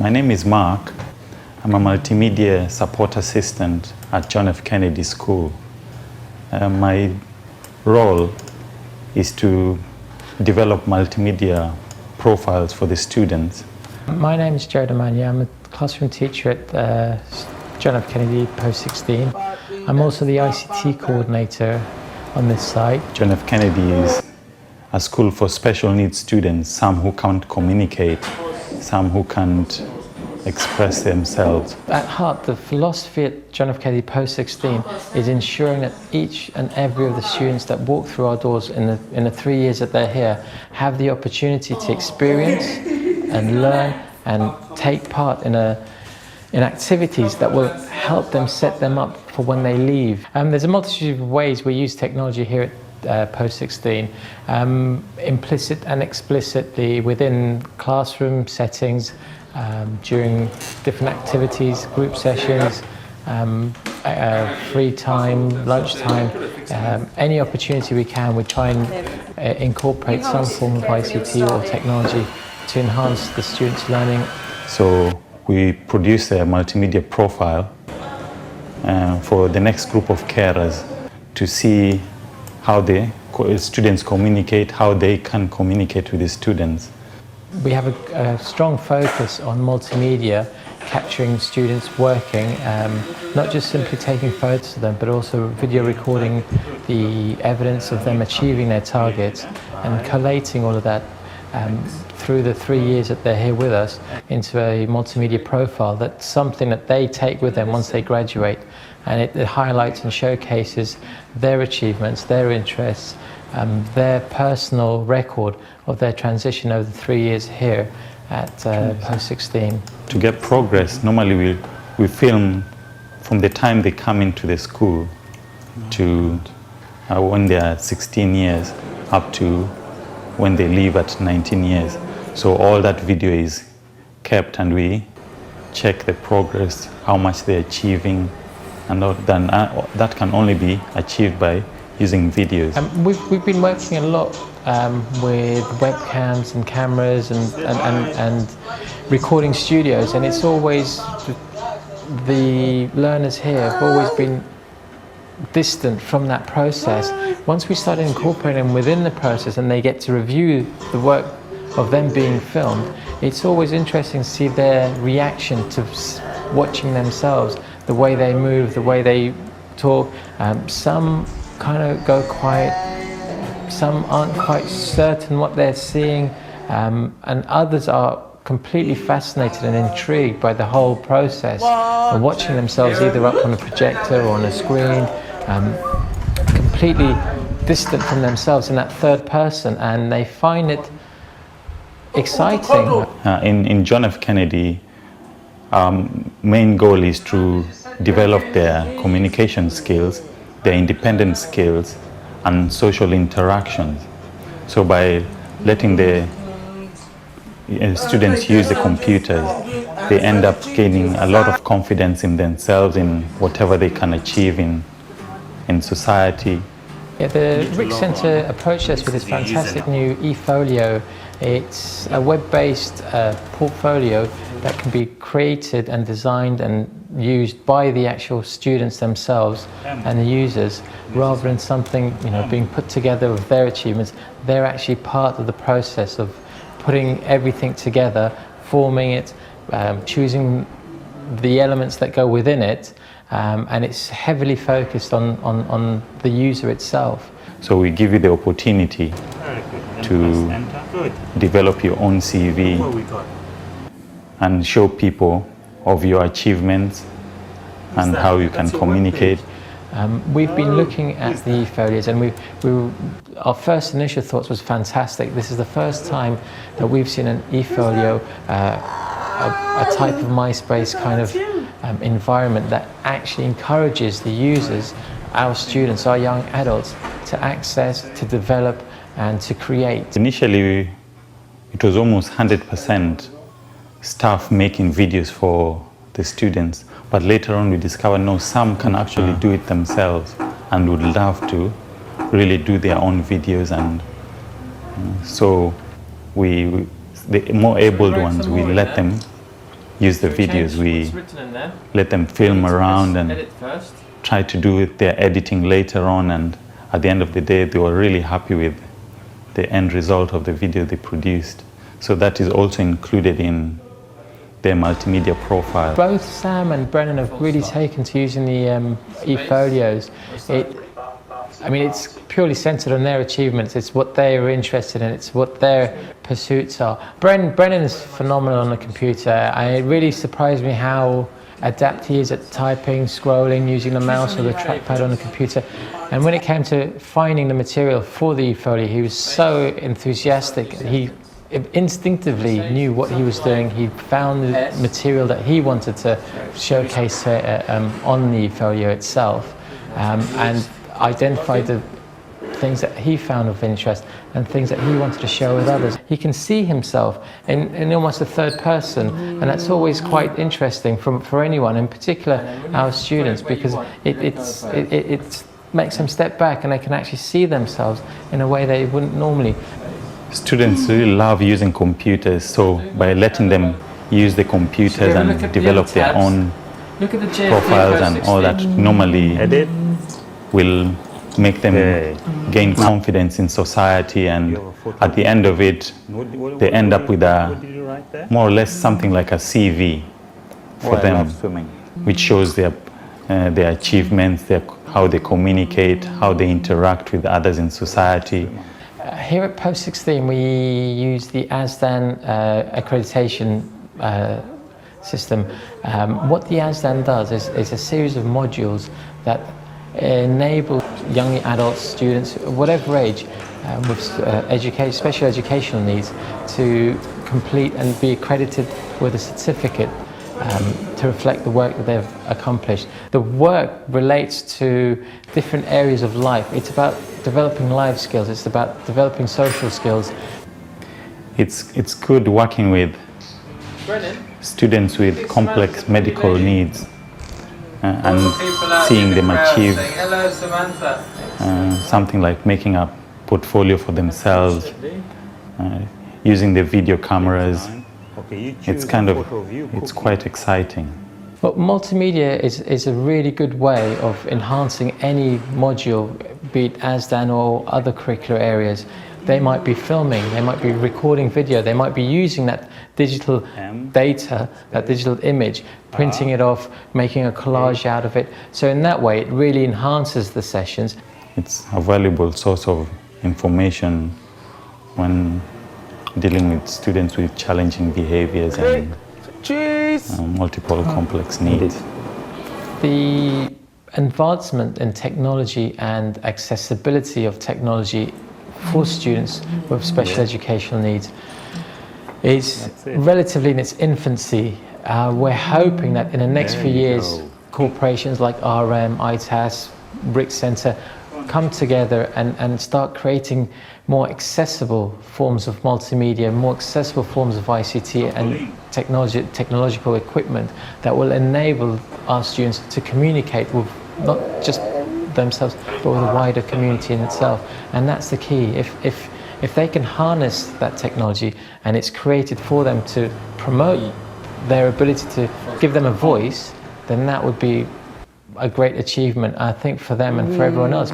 My name is Mark. I'm a multimedia support assistant at John F. Kennedy School. My role is to develop multimedia profiles for the students. My name is Joe Damania. I'm a classroom teacher at John F. Kennedy Post 16. I'm also the ICT coordinator on this site. John F. Kennedy is a school for special needs students, some who can't communicate, some who can't express themselves. At heart, the philosophy at John F. Kennedy Post 16 is ensuring that each and every of the students that walk through our doors in the 3 years that they're here have the opportunity to experience and learn and take part in activities that will help them set them up for when they leave. There's a multitude of ways we use technology here at Post 16, implicit and explicitly within classroom settings, during different activities, group sessions, free time, lunchtime, any opportunity we can, we try and incorporate some form of ICT or technology to enhance the students' learning. So we produce a multimedia profile for the next group of carers to see how the students communicate, how they can communicate with the students. We have a strong focus on multimedia, capturing students working, not just simply taking photos of them, but also video recording the evidence of them achieving their targets and collating all of that through the 3 years that they're here with us into a multimedia profile. That's something that they take with them once they graduate, and it highlights and showcases their achievements, their interests, their personal record of their transition over the 3 years here at Post 16. To get progress, normally we film from the time they come into the school to when they are 16 years up to when they leave at 19 years. So all that video is kept and we check the progress, how much they're achieving, and then that can only be achieved by using videos. We've been working a lot with webcams and cameras and recording studios, and it's always, the learners here have always been distant from that process. Once we started incorporating them within the process and they get to review the work of them being filmed, it's always interesting to see their reaction to watching themselves, the way they move, the way they talk. Some kind of go quiet, some aren't quite certain what they're seeing, and others are completely fascinated and intrigued by the whole process of watching themselves either up on a projector or on a screen, completely distant from themselves in that third person, and they find it exciting. In John F. Kennedy, main goal is to develop their communication skills, their independent skills, and social interactions. So by letting the students use the computers, they end up gaining a lot of confidence in themselves, in whatever they can achieve in society. Yeah, the Rick Centre approached us with this fantastic new In-Folio. It's a web-based portfolio that can be created and designed and used by the actual students themselves and the users, rather than something being put together with their achievements. They're actually part of the process of putting everything together, forming it, choosing the elements that go within it, and it's heavily focused on the user itself. So we give you the opportunity to develop your own CV and show people of your achievements and how you can communicate. We've been looking at the folios, and our first initial thoughts was fantastic. This is the first time that we've seen an e-folio, a type of MySpace kind of environment that actually encourages the users, our students, our young adults, to access, to develop, and to create. Initially, it was almost 100% staff making videos for the students, but later on we discovered no, some can actually do it themselves and would love to really do their own videos, and so the more abled ones, we let them use the videos. We let them film around and try to do their editing later on, and at the end of the day they were really happy with the end result of the video they produced. So that is also included in their multimedia profile. Both Sam and Brennan have really taken to using the e-folios. It's purely centered on their achievements. It's what they are interested in. It's what their pursuits are. Brennan is phenomenal on the computer. It really surprised me how adept he is at typing, scrolling, using the mouse or the trackpad on the computer. And when it came to finding the material for the e-folio, he was so enthusiastic. He instinctively knew what he was doing. He found the material that he wanted to showcase on the folio itself, and identified the things that he found of interest and things that he wanted to share with others. He can see himself in almost a third person, and that's always quite interesting for anyone, in particular our students, because it makes them step back and they can actually see themselves in a way they wouldn't normally. Students really love using computers, so by letting them use the computers and develop their own profiles and all that, normally will make them gain confidence in society, and at the end of it they end up with more or less something like a CV for them, which shows their achievements, how they communicate, how they interact with others in society. Here at Post 16 we use the ASDAN accreditation system. What the ASDAN does is a series of modules that enable young adults, students, whatever age, with special educational needs, to complete and be accredited with a certificate to reflect the work that they've accomplished. The work relates to different areas of life. It's about developing life skills, it's about developing social skills. It's good working with students with complex medical needs and seeing them achieve something like making a portfolio for themselves, using the video cameras. It's quite exciting. Well, multimedia is a really good way of enhancing any module, be it ASDAN or other curricular areas. They might be filming, they might be recording video, they might be using that digital data, that digital image, printing it off, making a collage out of it. So in that way, it really enhances the sessions. It's a valuable source of information when dealing with students with challenging behaviors and multiple complex needs. The advancement in technology and accessibility of technology for students with special educational needs is relatively in its infancy. We're hoping that in the next few years, corporations like RM, ITAS, BRIC Centre come together and start creating more accessible forms of multimedia, more accessible forms of ICT and technological equipment that will enable our students to communicate with not just themselves but with the wider community in itself. And that's the key. If they can harness that technology and it's created for them to promote their ability to give them a voice, then that would be a great achievement, I think, for them and for everyone else.